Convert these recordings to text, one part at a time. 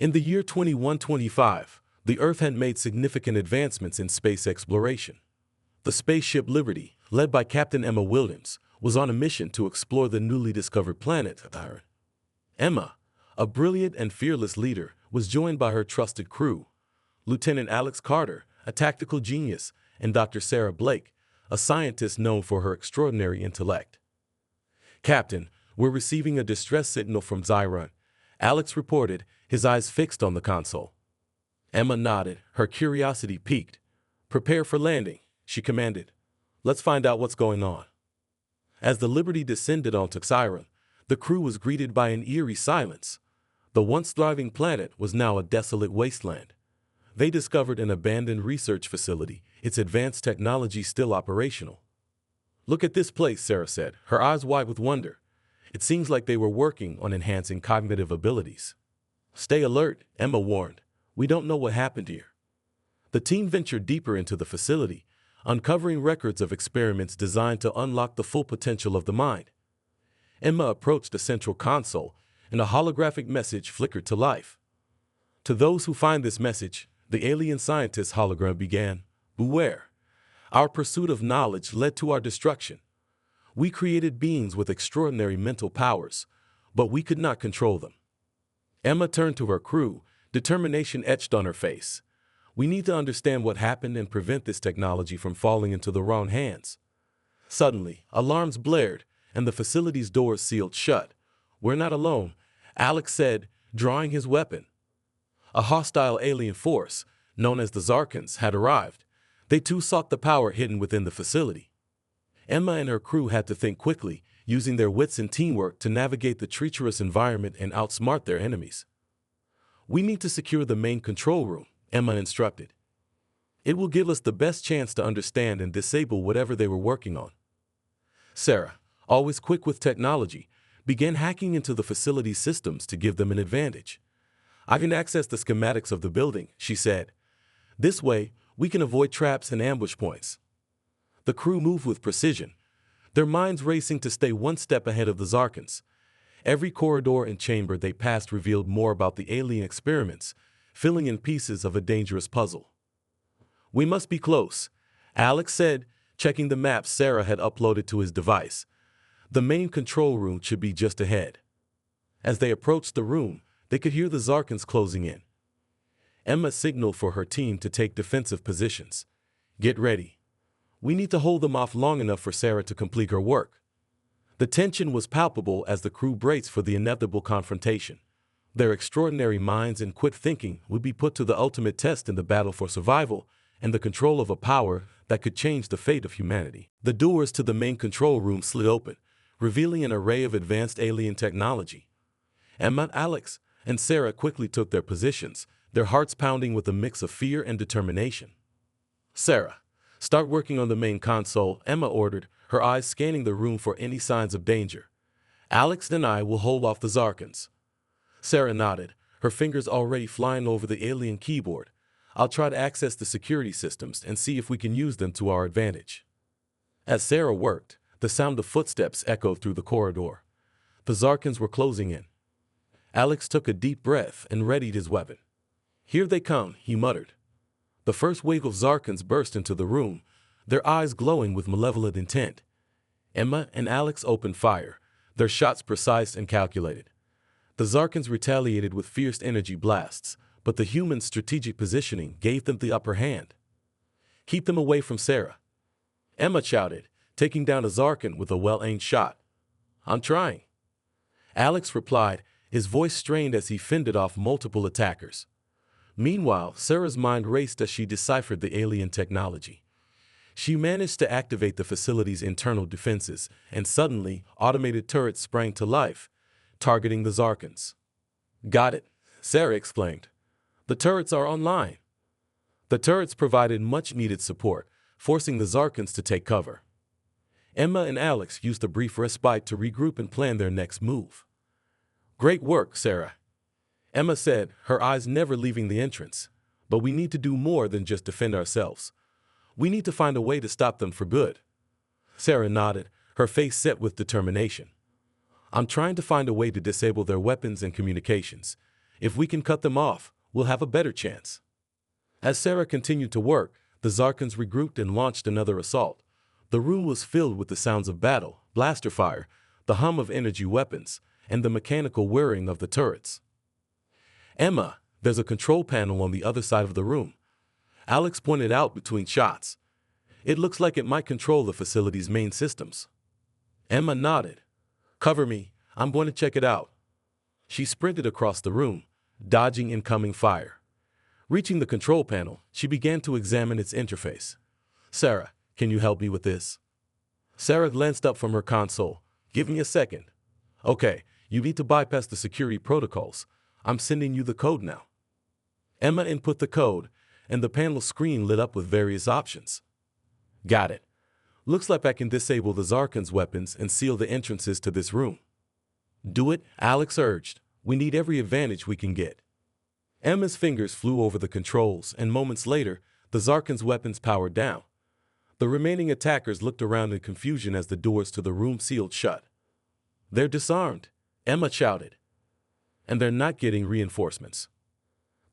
In the year 2125, the Earth had made significant advancements in space exploration. The spaceship Liberty, led by Captain Emma Williams, was on a mission to explore the newly discovered planet Iron. Emma, a brilliant and fearless leader, was joined by her trusted crew, Lieutenant Alex Carter, a tactical genius, and Dr. Sarah Blake, a scientist known for her extraordinary intellect. "Captain, we're receiving a distress signal from Zion," Alex reported, his eyes fixed on the console. Emma nodded, her curiosity piqued. "Prepare for landing," she commanded. "Let's find out what's going on." As the Liberty descended onto Zion, the crew was greeted by an eerie silence. The once thriving planet was now a desolate wasteland. They discovered an abandoned research facility, its advanced technology still operational. "Look at this place," Sarah said, her eyes wide with wonder. It seems like they were working on enhancing cognitive abilities. "Stay alert," Emma warned. "We don't know what happened here." The team ventured deeper into the facility, uncovering records of experiments designed to unlock the full potential of the mind. Emma approached the central console, and a holographic message flickered to life. "To those who find this message," the alien scientist's hologram began, "beware. Our pursuit of knowledge led to our destruction. We created beings with extraordinary mental powers, but we could not control them." Emma turned to her crew, determination etched on her face. "We need to understand what happened and prevent this technology from falling into the wrong hands." Suddenly, alarms blared, and the facility's doors sealed shut. "We're not alone," Alex said, drawing his weapon. A hostile alien force, known as the Zarkans, had arrived. They too sought the power hidden within the facility. Emma and her crew had to think quickly, using their wits and teamwork to navigate the treacherous environment and outsmart their enemies. "We need to secure the main control room," Emma instructed. "It will give us the best chance to understand and disable whatever they were working on." Sarah, always quick with technology, began hacking into the facility's systems to give them an advantage. "I can access the schematics of the building," she said. "This way, we can avoid traps and ambush points." The crew moved with precision, their minds racing to stay one step ahead of the Zarkans. Every corridor and chamber they passed revealed more about the alien experiments, filling in pieces of a dangerous puzzle. "We must be close," Alex said, checking the maps Sarah had uploaded to his device. "The main control room should be just ahead." As they approached the room, they could hear the Zarkans closing in. Emma signaled for her team to take defensive positions. "Get ready. We need to hold them off long enough for Sarah to complete her work." The tension was palpable as the crew braced for the inevitable confrontation. Their extraordinary minds and quick thinking would be put to the ultimate test in the battle for survival and the control of a power that could change the fate of humanity. The doors to the main control room slid open, revealing an array of advanced alien technology. Emma, Alex, and Sarah quickly took their positions, their hearts pounding with a mix of fear and determination. "Sarah, start working on the main console," Emma ordered, her eyes scanning the room for any signs of danger. "Alex and I will hold off the Zarkans." Sarah nodded, her fingers already flying over the alien keyboard. "I'll try to access the security systems and see if we can use them to our advantage." As Sarah worked, the sound of footsteps echoed through the corridor. The Zarkans were closing in. Alex took a deep breath and readied his weapon. "Here they come," he muttered. The first wave of Zarkans burst into the room, their eyes glowing with malevolent intent. Emma and Alex opened fire, their shots precise and calculated. The Zarkans retaliated with fierce energy blasts, but the humans' strategic positioning gave them the upper hand. "Keep them away from Sarah," Emma shouted, taking down a Zarkan with a well-aimed shot. "I'm trying," Alex replied, his voice strained as he fended off multiple attackers. Meanwhile, Sarah's mind raced as she deciphered the alien technology. She managed to activate the facility's internal defenses, and suddenly, automated turrets sprang to life, targeting the Zarkans. "Got it," Sarah exclaimed. "The turrets are online." The turrets provided much-needed support, forcing the Zarkans to take cover. Emma and Alex used a brief respite to regroup and plan their next move. "Great work, Sarah," Emma said, her eyes never leaving the entrance. "But we need to do more than just defend ourselves. We need to find a way to stop them for good." Sarah nodded, her face set with determination. "I'm trying to find a way to disable their weapons and communications. If we can cut them off, we'll have a better chance. As Sarah continued to work, the Zarkans regrouped and launched another assault. The room was filled with the sounds of battle, blaster fire, the hum of energy weapons, and the mechanical whirring of the turrets. Emma, there's a control panel on the other side of the room. Alex pointed out between shots. It looks like it might control the facility's main systems. Emma nodded. Cover me, I'm going to check it out. She sprinted across the room, dodging incoming fire. Reaching the control panel, she began to examine its interface. Sarah, can you help me with this? Sarah glanced up from her console. Give me a second. Okay, you need to bypass the security protocols. I'm sending you the code now. Emma input the code, and the panel screen lit up with various options. Got it. Looks like I can disable the Zarkans' weapons and seal the entrances to this room. Do it, Alex urged. We need every advantage we can get. Emma's fingers flew over the controls, and moments later, the Zarkans' weapons powered down. The remaining attackers looked around in confusion as the doors to the room sealed shut. They're disarmed, Emma shouted. And they're not getting reinforcements.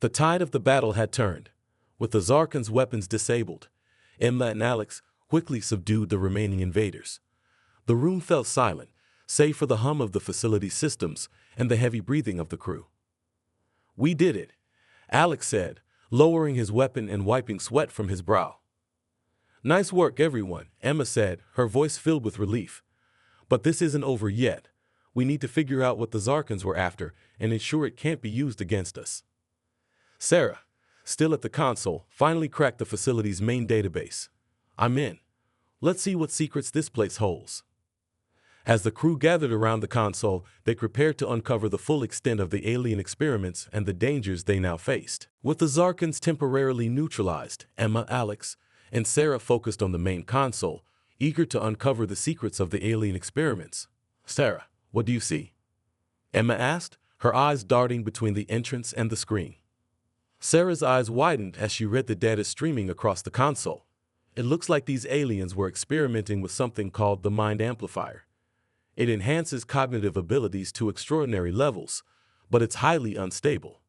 The tide of the battle had turned. With the Zarkans' weapons disabled, Emma and Alex quickly subdued the remaining invaders. The room fell silent, save for the hum of the facility's systems and the heavy breathing of the crew. We did it, Alex said, lowering his weapon and wiping sweat from his brow. Nice work, everyone, Emma said, her voice filled with relief. But this isn't over yet. We need to figure out what the Zarkans were after and ensure it can't be used against us. Sarah, still at the console, finally cracked the facility's main database. I'm in. Let's see what secrets this place holds. As the crew gathered around the console, they prepared to uncover the full extent of the alien experiments and the dangers they now faced. With the Zarkans temporarily neutralized, Emma, Alex, and Sarah focused on the main console, eager to uncover the secrets of the alien experiments. Sarah, what do you see? Emma asked, her eyes darting between the entrance and the screen. Sarah's eyes widened as she read the data streaming across the console. It looks like these aliens were experimenting with something called the mind amplifier. It enhances cognitive abilities to extraordinary levels, but it's highly unstable.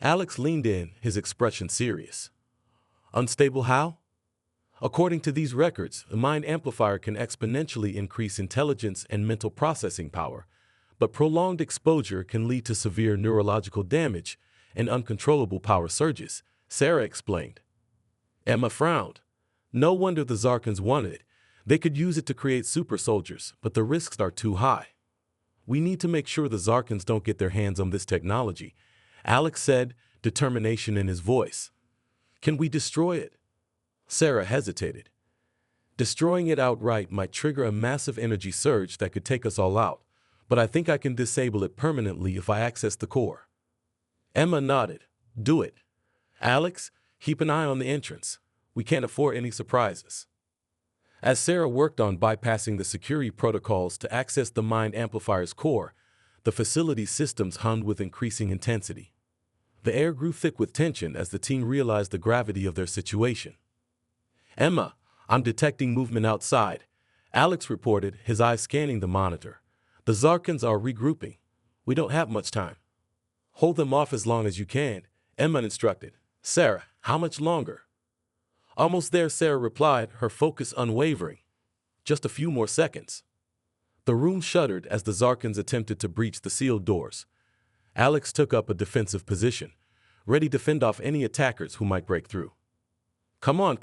Alex leaned in, his expression serious. Unstable how? According to these records, the mind amplifier can exponentially increase intelligence and mental processing power, but prolonged exposure can lead to severe neurological damage and uncontrollable power surges, Sarah explained. Emma frowned. No wonder the Zarkans wanted it. They could use it to create super soldiers, but the risks are too high. We need to make sure the Zarkans don't get their hands on this technology, Alex said, determination in his voice. Can we destroy it? Sarah hesitated. Destroying it outright might trigger a massive energy surge that could take us all out, but I think I can disable it permanently if I access the core. Emma nodded. Do it. Alex, keep an eye on the entrance. We can't afford any surprises. As Sarah worked on bypassing the security protocols to access the mind amplifier's core, the facility's systems hummed with increasing intensity. The air grew thick with tension as the team realized the gravity of their situation. Emma, I'm detecting movement outside, Alex reported, his eyes scanning the monitor. The Zarkans are regrouping. We don't have much time. Hold them off as long as you can, Emma instructed. Sarah, how much longer? Almost there, Sarah replied, her focus unwavering. Just a few more seconds. The room shuddered as the Zarkans attempted to breach the sealed doors. Alex took up a defensive position, ready to fend off any attackers who might break through. Come on,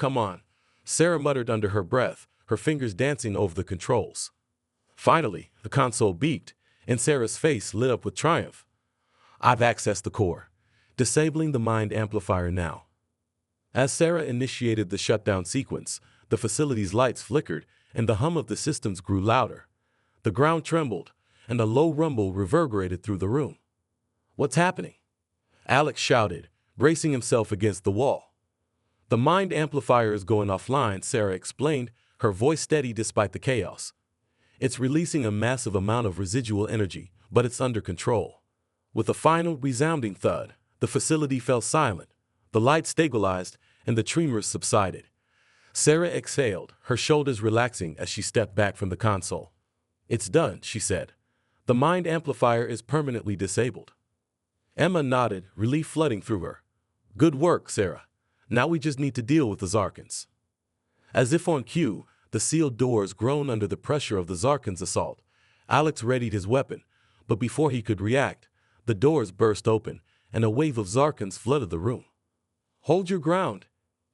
Sarah muttered under her breath, her fingers dancing over the controls. Finally, the console beeped, and Sarah's face lit up with triumph. I've accessed the core, disabling the mind amplifier now. As Sarah initiated the shutdown sequence, the facility's lights flickered and the hum of the systems grew louder. The ground trembled, and a low rumble reverberated through the room. What's happening? Alex shouted, bracing himself against the wall. The mind amplifier is going offline, Sarah explained, her voice steady despite the chaos. It's releasing a massive amount of residual energy, but it's under control. With a final resounding thud, the facility fell silent. The light stabilized, and the tremors subsided. Sarah exhaled, her shoulders relaxing as she stepped back from the console. It's done, she said. The mind amplifier is permanently disabled. Emma nodded, relief flooding through her. Good work, Sarah. Now we just need to deal with the Zarkans. As if on cue, the sealed doors groaned under the pressure of the Zarkans' assault. Alex readied his weapon, but before he could react, the doors burst open, and a wave of Zarkans flooded the room. Hold your ground,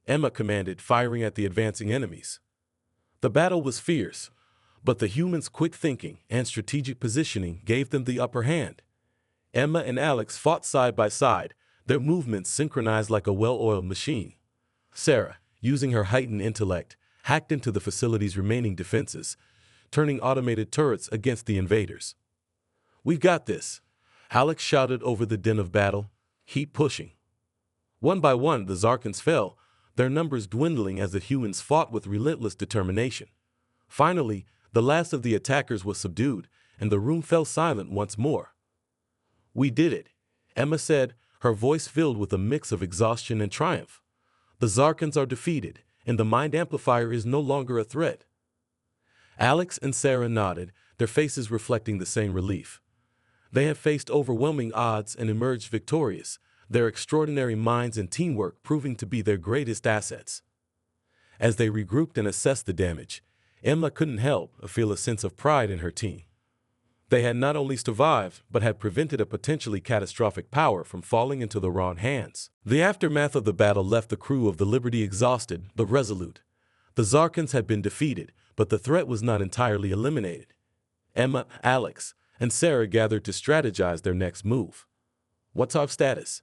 Emma commanded, firing at the advancing enemies. The battle was fierce, but the humans' quick thinking and strategic positioning gave them the upper hand. Emma and Alex fought side by side, their movements synchronized like a well-oiled machine. Sarah, using her heightened intellect, hacked into the facility's remaining defenses, turning automated turrets against the invaders. "We've got this," Alex shouted over the din of battle. "Keep pushing." One by one, the Zarkans fell, their numbers dwindling as the humans fought with relentless determination. Finally, the last of the attackers was subdued, and the room fell silent once more. "We did it," Emma said, her voice filled with a mix of exhaustion and triumph. "The Zarkans are defeated, and the Mind Amplifier is no longer a threat." Alex and Sarah nodded, their faces reflecting the same relief. They had faced overwhelming odds and emerged victorious, their extraordinary minds and teamwork proving to be their greatest assets. As they regrouped and assessed the damage, Emma couldn't help but feel a sense of pride in her team. They had not only survived, but had prevented a potentially catastrophic power from falling into the wrong hands. The aftermath of the battle left the crew of the Liberty exhausted but resolute. The Zarkans had been defeated, but the threat was not entirely eliminated. Emma, Alex, and Sarah gathered to strategize their next move. "What's our status?"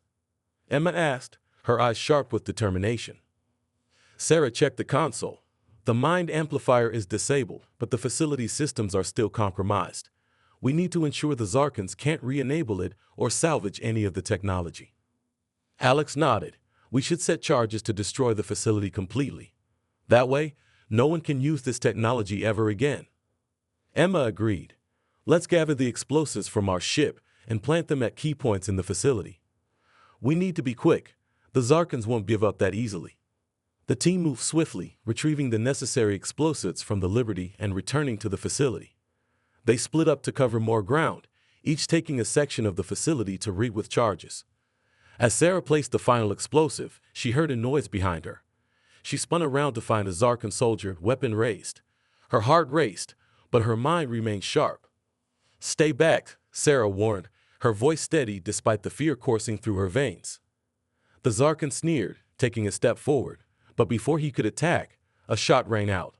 Emma asked, her eyes sharp with determination. Sarah checked the console. "The Mind Amplifier is disabled, but the facility's systems are still compromised. We need to ensure the Zarkans can't re-enable it or salvage any of the technology." Alex nodded. "We should set charges to destroy the facility completely. That way, no one can use this technology ever again." Emma agreed. "Let's gather the explosives from our ship and plant them at key points in the facility. We need to be quick. The Zarkans won't give up that easily." The team moved swiftly, retrieving the necessary explosives from the Liberty and returning to the facility. They split up to cover more ground, each taking a section of the facility to rig with charges. As Sarah placed the final explosive, she heard a noise behind her. She spun around to find a Zarkan soldier, weapon raised. Her heart raced, but her mind remained sharp. "Stay back," Sarah warned, her voice steady despite the fear coursing through her veins. The Zarkan sneered, taking a step forward, but before he could attack, a shot rang out.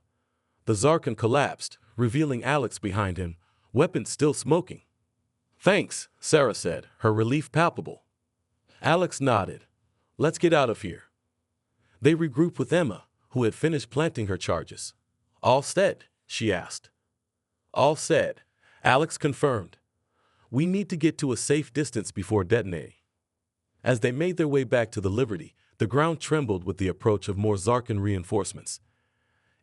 The Zarkan collapsed, revealing Alex behind him, weapon still smoking. "Thanks," Sarah said, her relief palpable. Alex nodded. "Let's get out of here." They regrouped with Emma, who had finished planting her charges. "All set?" she asked. "All set," Alex confirmed. "We need to get to a safe distance before detonating." As they made their way back to the Liberty, the ground trembled with the approach of more Zarkan reinforcements.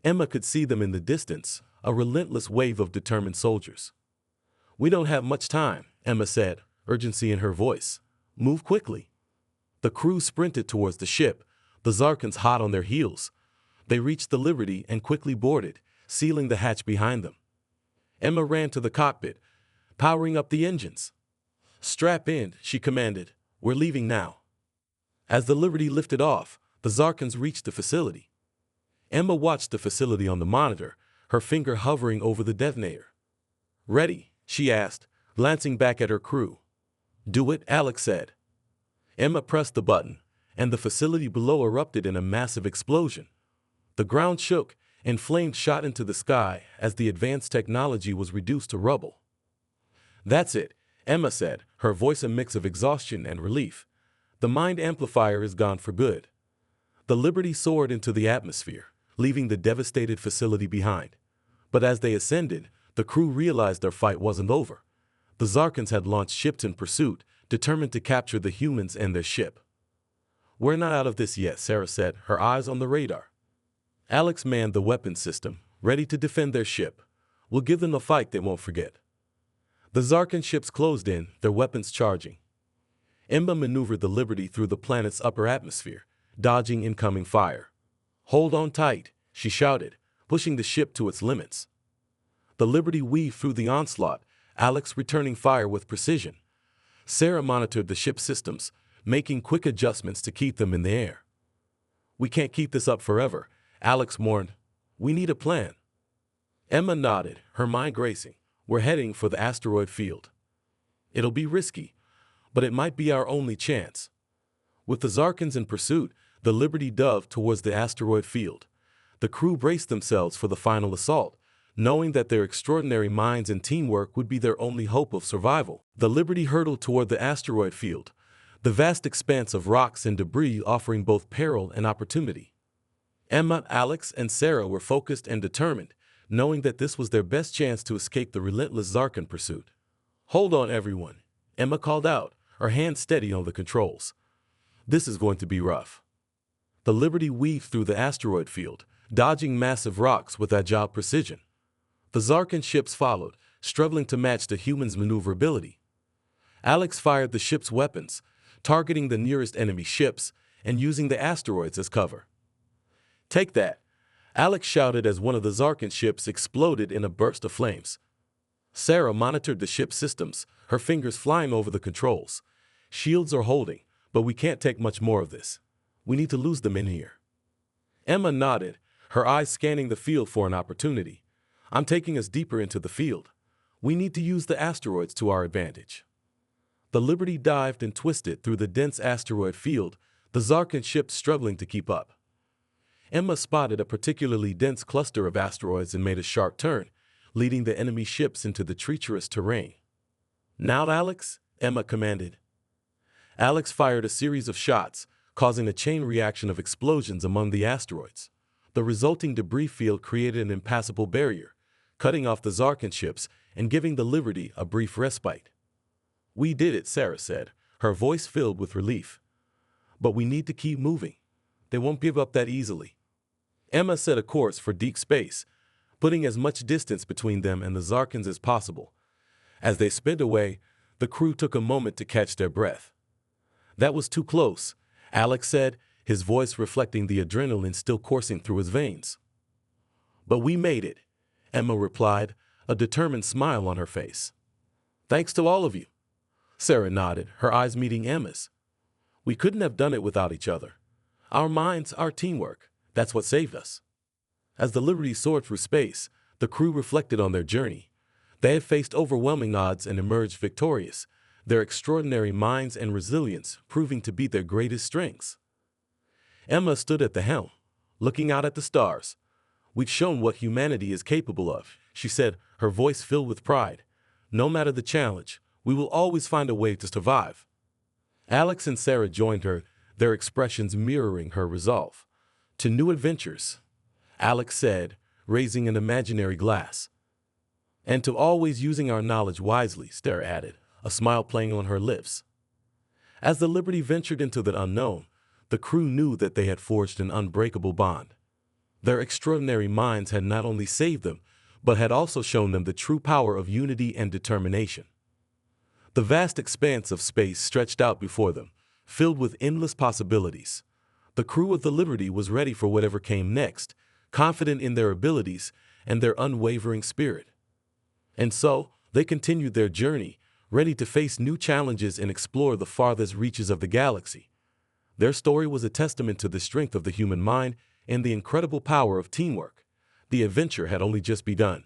Emma could see them in the distance, a relentless wave of determined soldiers. "We don't have much time," Emma said, urgency in her voice. "Move quickly." The crew sprinted towards the ship, the Zarkans hot on their heels. They reached the Liberty and quickly boarded, sealing the hatch behind them. Emma ran to the cockpit, powering up the engines. "Strap in," she commanded. "We're leaving now." As the Liberty lifted off, the Zarkans reached the facility. Emma watched the facility on the monitor, her finger hovering over the detonator. "Ready?" she asked, glancing back at her crew. "Do it," Alex said. Emma pressed the button, and the facility below erupted in a massive explosion. The ground shook, and flames shot into the sky as the advanced technology was reduced to rubble. "That's it," Emma said, her voice a mix of exhaustion and relief. "The Mind Amplifier is gone for good." The Liberty soared into the atmosphere, leaving the devastated facility behind. But as they ascended, the crew realized their fight wasn't over. The Zarkans had launched ships in pursuit, determined to capture the humans and their ship. "We're not out of this yet," Sarah said, her eyes on the radar. Alex manned the weapons system, ready to defend their ship. "We'll give them a fight they won't forget." The Zarkan ships closed in, their weapons charging. Emma maneuvered the Liberty through the planet's upper atmosphere, dodging incoming fire. "Hold on tight," she shouted, pushing the ship to its limits. The Liberty weaved through the onslaught, Alex returning fire with precision. Sarah monitored the ship's systems, making quick adjustments to keep them in the air. "We can't keep this up forever," Alex warned. "We need a plan." Emma nodded, her mind racing. "We're heading for the asteroid field. It'll be risky, but it might be our only chance." With the Zarkans in pursuit, the Liberty dove towards the asteroid field. The crew braced themselves for the final assault, knowing that their extraordinary minds and teamwork would be their only hope of survival. The Liberty hurtled toward the asteroid field, the vast expanse of rocks and debris offering both peril and opportunity. Emma, Alex, and Sarah were focused and determined, knowing that this was their best chance to escape the relentless Zarkan pursuit. "Hold on, everyone," Emma called out, her hand steady on the controls. "This is going to be rough." The Liberty weaved through the asteroid field, dodging massive rocks with agile precision. The Zarkan ships followed, struggling to match the humans' maneuverability. Alex fired the ship's weapons, targeting the nearest enemy ships and using the asteroids as cover. "Take that," Alex shouted as one of the Zarkan ships exploded in a burst of flames. Sarah monitored the ship's systems, her fingers flying over the controls. "Shields are holding, but we can't take much more of this. We need to lose them in here." Emma nodded, her eyes scanning the field for an opportunity. "I'm taking us deeper into the field. We need to use the asteroids to our advantage." The Liberty dived and twisted through the dense asteroid field, the Zarkan ship struggling to keep up. Emma spotted a particularly dense cluster of asteroids and made a sharp turn, leading the enemy ships into the treacherous terrain. "Now, Alex," Emma commanded. Alex fired a series of shots, causing a chain reaction of explosions among the asteroids. The resulting debris field created an impassable barrier, cutting off the Zarkan ships and giving the Liberty a brief respite. "We did it," Sarah said, her voice filled with relief. "But we need to keep moving. They won't give up that easily." Emma set a course for deep space, putting as much distance between them and the Zarkans as possible. As they sped away, the crew took a moment to catch their breath. "That was too close," Alex said, his voice reflecting the adrenaline still coursing through his veins. "But we made it," Emma replied, a determined smile on her face. "Thanks to all of you." Sarah nodded, her eyes meeting Emma's. "We couldn't have done it without each other. Our minds, our teamwork, that's what saved us." As the Liberty soared through space, the crew reflected on their journey. They had faced overwhelming odds and emerged victorious, their extraordinary minds and resilience proving to be their greatest strengths. Emma stood at the helm, looking out at the stars. "We've shown what humanity is capable of," she said, her voice filled with pride. "No matter the challenge, we will always find a way to survive." Alex and Sarah joined her, their expressions mirroring her resolve. "To new adventures," Alex said, raising an imaginary glass. "And to always using our knowledge wisely," Sarah added, a smile playing on her lips. As the Liberty ventured into the unknown, the crew knew that they had forged an unbreakable bond. Their extraordinary minds had not only saved them, but had also shown them the true power of unity and determination. The vast expanse of space stretched out before them, filled with endless possibilities. The crew of the Liberty was ready for whatever came next, confident in their abilities and their unwavering spirit. And so, they continued their journey, ready to face new challenges and explore the farthest reaches of the galaxy. Their story was a testament to the strength of the human mind and the incredible power of teamwork. The adventure had only just begun.